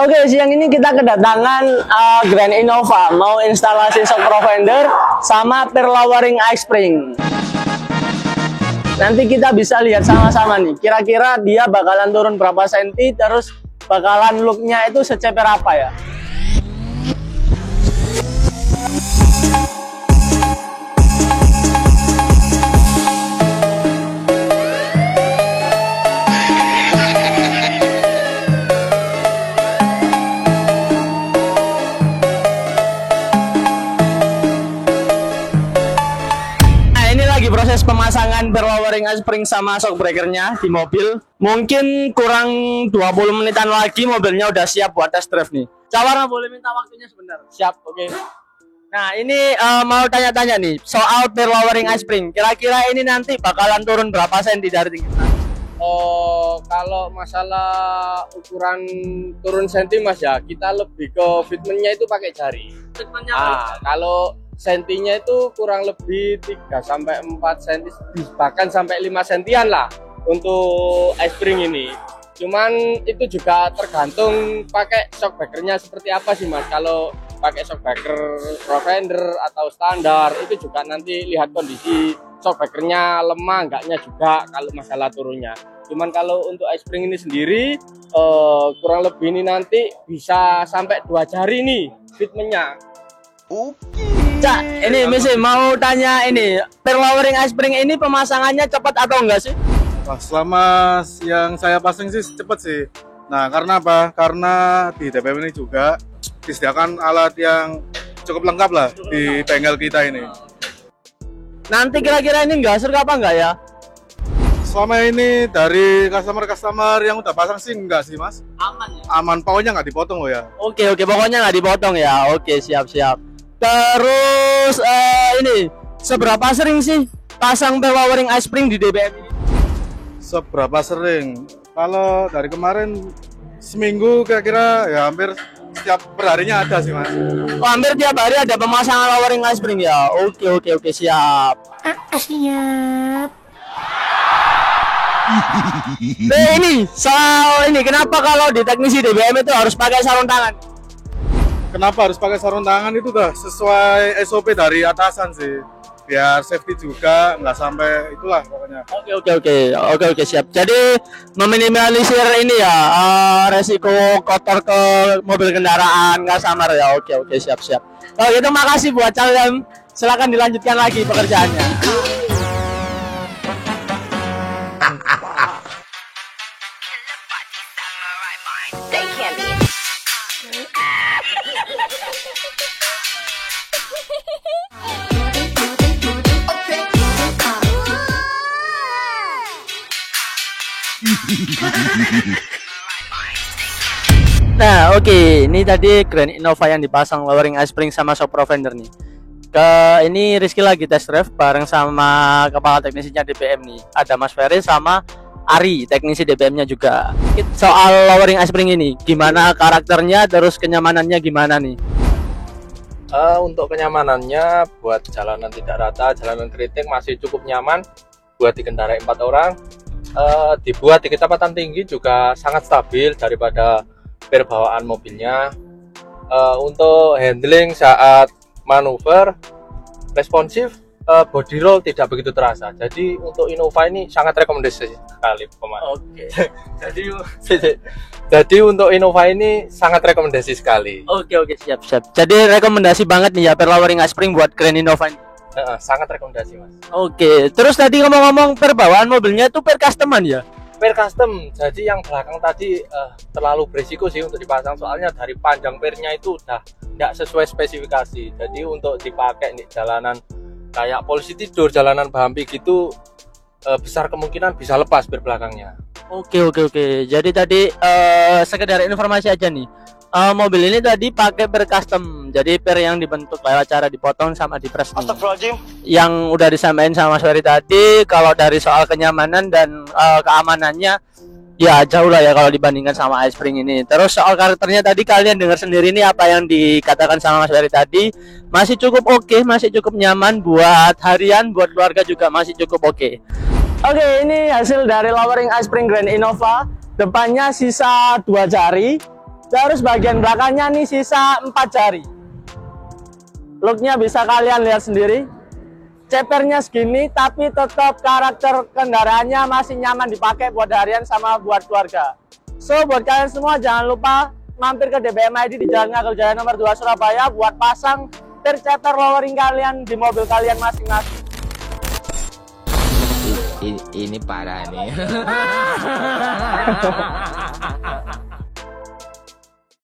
Oke, siang ini kita kedatangan Grand Innova mau instalasi shock preventer sama perlowering ice spring. Nanti kita bisa lihat sama-sama nih, kira-kira dia bakalan turun berapa senti, terus bakalan looknya itu seceper apa ya. Proses pemasangan perlowering ice spring sama shock breakernya di mobil. Mungkin kurang 20 menitan lagi mobilnya udah siap buat test drive nih. Cawarna boleh minta waktunya sebentar? Siap, oke. Nah ini mau tanya-tanya nih soal perlowering ice spring. Kira-kira ini nanti bakalan turun berapa senti dari tinggi? Oh, kalau masalah ukuran turun senti mas ya, kita lebih ke fitmentnya itu pakai jari. Fitmentnya kalau sentinya itu kurang lebih 3-4 cm, bahkan sampai 5 sentian lah untuk ice spring ini. Cuman itu juga tergantung pakai shock breakernya seperti apa sih mas. Kalau pakai shock breaker preventer atau standar itu juga nanti lihat kondisi shock breakernya lemah enggaknya juga kalau masalah turunnya. Cuman kalau untuk ice spring ini sendiri kurang lebih ini nanti bisa sampai 2 jari nih fitmentnya. Cak, ini misi mau tanya ini, perlowering ice spring ini pemasangannya cepat atau enggak sih? Wah, selama yang saya pasang sih cepat sih. Nah, karena apa? Karena di DPM ini juga disediakan alat yang cukup lengkap lah di bengkel kita ini. Nanti kira-kira ini enggak serga apa enggak ya? Selama ini dari customer yang udah pasang sih enggak sih mas? Aman ya? Aman, pokoknya nggak dipotong loh ya. Oke, pokoknya nggak dipotong ya. Oke, siap. Terus ini seberapa sering sih pasang perlowering ice spring di DBM ini? Seberapa sering? Kalau dari kemarin seminggu kira-kira ya hampir setiap perharinya ada sih mas. Oh, hampir tiap hari ada pemasangan lowering ice spring ya. Oke, siap. Siap. Nah ini soal ini kenapa kalau di teknisi DBM itu harus pakai sarung tangan? Kenapa harus pakai sarung tangan itu dah sesuai SOP dari atasan sih, biar safety juga nggak sampai itulah pokoknya. Oke, siap. Jadi meminimalisir ini ya resiko kotor ke mobil kendaraan nggak samar ya. Oke, siap. Kalau gitu makasih buat kalian, silakan dilanjutkan lagi pekerjaannya. Nah, oke. Ini tadi Grand Innova yang dipasang lowering ice spring sama shock preventer nih. Ini Rizky lagi test drive bareng sama kepala teknisinya DBM nih. Ada Mas Ferry sama Ari, teknisi DBM-nya juga. Soal lowering ice spring ini, gimana karakternya, terus kenyamanannya gimana nih? Untuk kenyamanannya buat jalanan tidak rata, jalanan kritik masih cukup nyaman buat dikendarai 4 orang. Dibuat di kecepatan tinggi juga sangat stabil daripada perbawaan mobilnya. Untuk handling saat manuver responsif, body roll tidak begitu terasa. Jadi untuk Innova ini sangat rekomendasi sekali pemain. Oke. Jadi untuk Innova ini sangat rekomendasi sekali. Oke, siap. Jadi rekomendasi banget nih ya perlowering ice spring buat Grand Innova ini. Sangat rekomendasi mas. Oke, terus tadi ngomong-ngomong per bawaan mobilnya itu per customan ya? Per custom, jadi yang belakang tadi terlalu berisiko sih untuk dipasang, soalnya dari panjang pernya itu udah tidak sesuai spesifikasi. Jadi untuk dipakai nih jalanan kayak polisi tidur, jalanan bumpy gitu, besar kemungkinan bisa lepas per belakangnya. Oke. Jadi tadi sekedar informasi aja nih. Mobil ini tadi pakai per custom, jadi per yang dibentuk lewat cara dipotong sama dipres nih. Yang udah disampaikan sama Mas Ferry tadi, kalau dari soal kenyamanan dan keamanannya ya jauh lah ya kalau dibandingkan sama ice spring ini. Terus soal karakternya tadi kalian dengar sendiri nih apa yang dikatakan sama Mas Ferry tadi, masih cukup oke, masih cukup nyaman buat harian, buat keluarga juga masih cukup oke. Oke, ini hasil dari lowering ice spring Grand Innova. Depannya sisa 2 jari. Terus bagian belakangnya nih sisa 4 jari. Looknya bisa kalian lihat sendiri. Cepernya segini, tapi tetap karakter kendaraannya masih nyaman dipakai buat harian sama buat keluarga. So, buat kalian semua jangan lupa mampir ke DBM ID di Jalan Ngagel Jaya nomor 2 Surabaya buat pasang ceper lowering kalian di mobil kalian masing-masing. Ini parah nih.